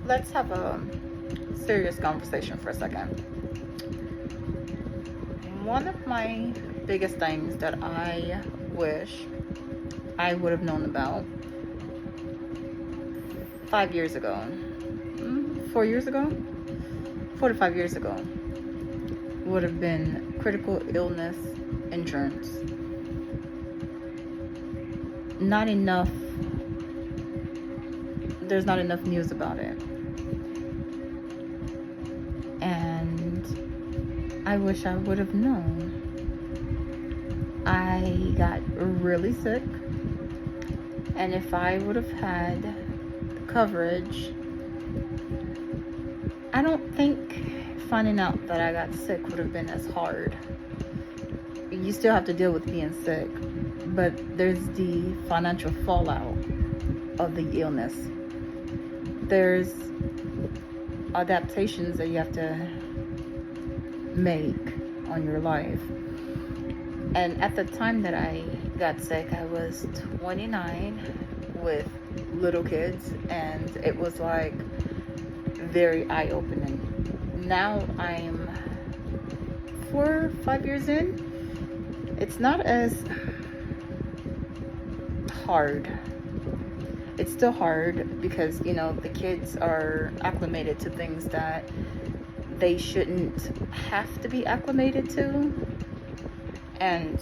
Let's have a serious conversation for a second. One of my biggest things that I wish I would have known about 5 years ago, 4 years ago, 4 to 5 years ago, would have been critical illness insurance. Not enough, there's not enough news about it. And I wish I would have known. I got really sick, and if I would have had coverage, I don't think finding out that I got sick would have been as hard. You still have to deal with being sick, but there's the financial fallout of the illness. There's adaptations that you have to make on your life. And at the time that I got sick, I was 29 with little kids, and it was like very eye-opening. Now I'm 4 or 5 years in. It's not as hard. It's still hard because, the kids are acclimated to things that they shouldn't have to be acclimated to. And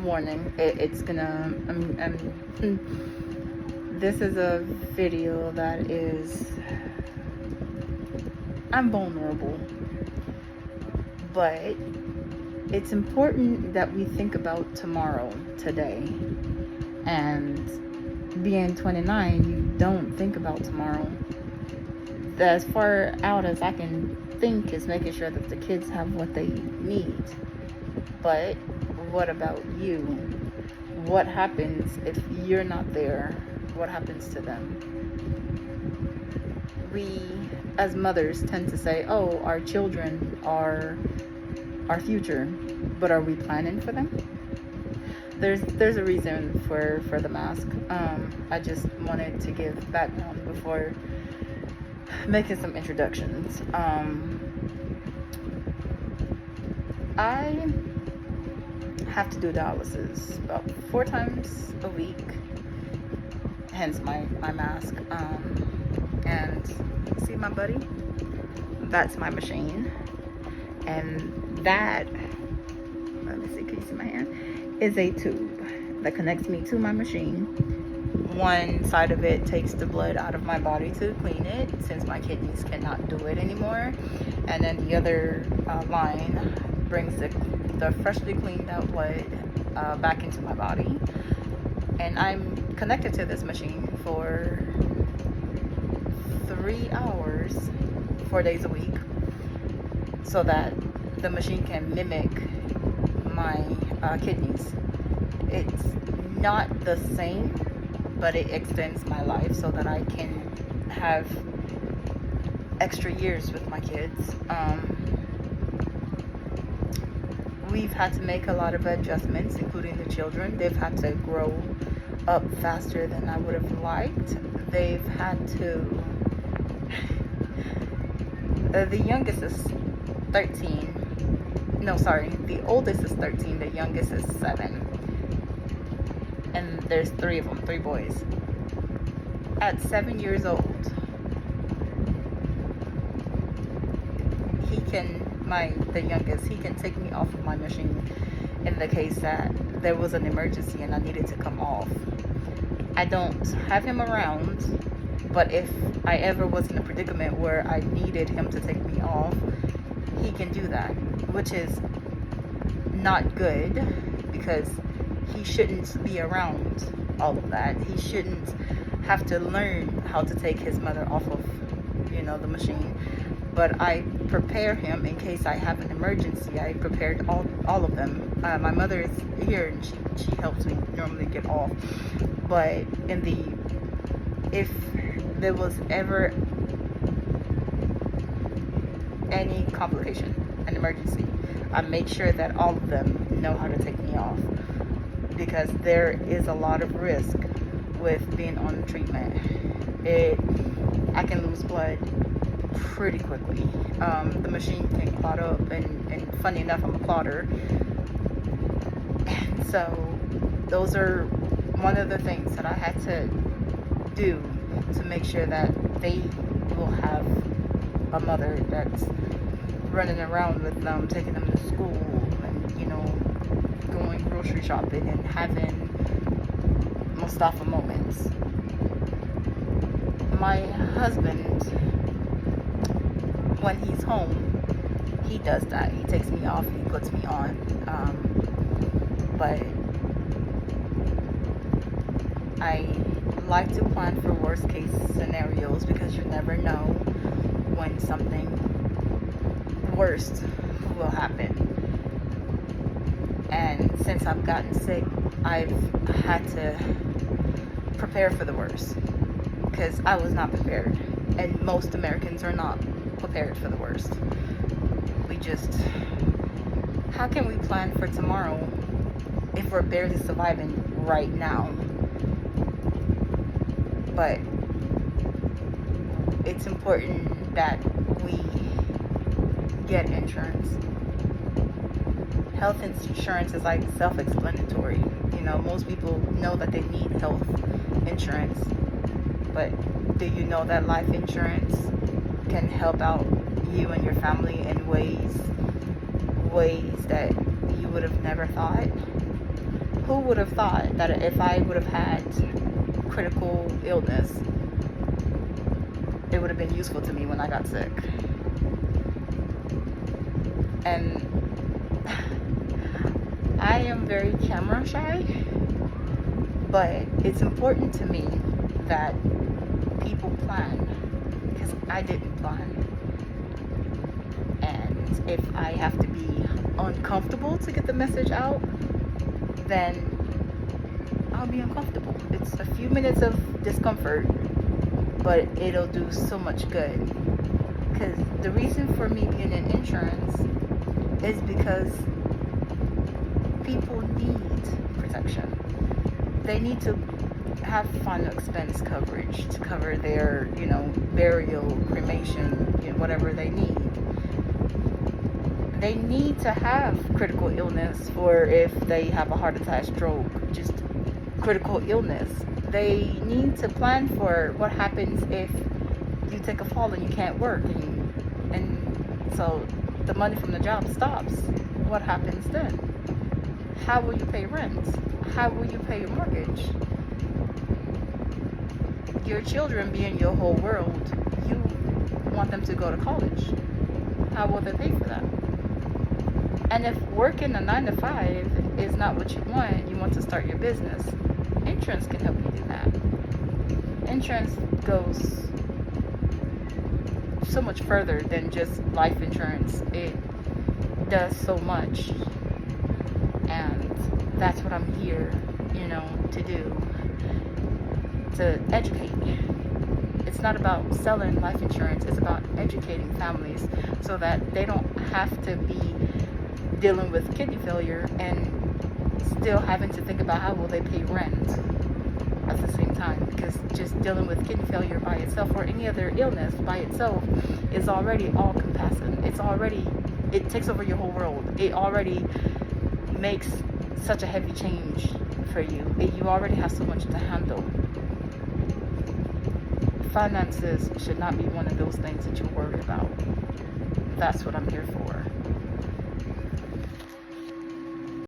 warning, it's gonna this is a video that is, I'm vulnerable, but it's important that we think about tomorrow, today. And being 29, you don't think about tomorrow. As far out as I can think is making sure that the kids have what they need. But what about you? What happens if you're not there? What happens to them? We, as mothers, tend to say, oh, our children are our future, but are we planning for them? There's a reason for the mask. I just wanted to give background before making some introductions. I have to do dialysis about 4 times a week, hence my mask. And see my buddy? That's my machine. And that, let me see, can you see my hand? Is a tube that connects me to my machine. One side of it takes the blood out of my body to clean it, since my kidneys cannot do it anymore. And then the other line brings the freshly cleaned out blood back into my body. And I'm connected to this machine for 3 hours, 4 days a week, so that the machine can mimic my kidneys. It's not the same, but it extends my life so that I can have extra years with my kids. We've had to make a lot of adjustments, including the children. They've had to grow up faster than I would have liked. They've had to... the youngest is 13. No, sorry. The oldest is 13. The youngest is 7. And there's 3 of them, 3 boys. At 7 years old, the youngest, he can take me off of my machine in the case that there was an emergency and I needed to come off. I don't have him around, but if I ever was in a predicament where I needed him to take me off, he can do that, which is not good, because he shouldn't be around all of that. He shouldn't have to learn how to take his mother off of, the machine. But I prepare him in case I have an emergency. I prepared all of them. My mother is here, and she helps me normally get off. But if there was ever any complication, an emergency, I make sure that all of them know how to take me off, because there is a lot of risk with being on treatment. I can lose blood pretty quickly. The machine can clot up, and funny enough, I'm a clotter. And so those are one of the things that I had to do to make sure that they will have a mother that's running around with them, taking them to school, and going grocery shopping and having Mustafa moments. My husband, when he's home, he does that. He takes me off, he puts me on. But I like to plan for worst case scenarios, because you never know when something worst will happen. And since I've gotten sick, I've had to prepare for the worst, because I was not prepared, and most Americans are not prepared for the worst. How can we plan for tomorrow if we're barely surviving right now? But it's important that we get insurance. Health insurance is like self-explanatory. Most people know that they need health insurance, but do you know that life insurance can help out you and your family in ways that you would have never thought? Who would have thought that if I would have had critical illness, it would have been useful to me when I got sick? And I am very camera shy, but it's important to me that people plan, because I didn't plan. And if I have to be uncomfortable to get the message out, then I'll be uncomfortable. It's a few minutes of discomfort, but it'll do so much good. Because the reason for me being in insurance is because people need protection. They need to have final expense coverage to cover their, burial, cremation, whatever they need. They need to have critical illness for if they have a heart attack, stroke, just critical illness. They need to plan for what happens if you take a fall and you can't work, and so the money from the job stops. What happens then? How will you pay rent? How will you pay your mortgage? Your children being your whole world, you want them to go to college. How will they pay for that? And if working a 9 to 5 is not what you want to start your business, insurance can help you do that. Insurance goes so much further than just life insurance. It does so much. And that's what I'm here, to do. To educate. It's not about selling life insurance. It's about educating families so that they don't have to be dealing with kidney failure and still having to think about how will they pay rent at the same time, because just dealing with kidney failure by itself or any other illness by itself is already all encompassing. It takes over your whole world. It already makes such a heavy change for you. You already have so much to handle. Finances should not be one of those things that you worry about. That's what I'm here for.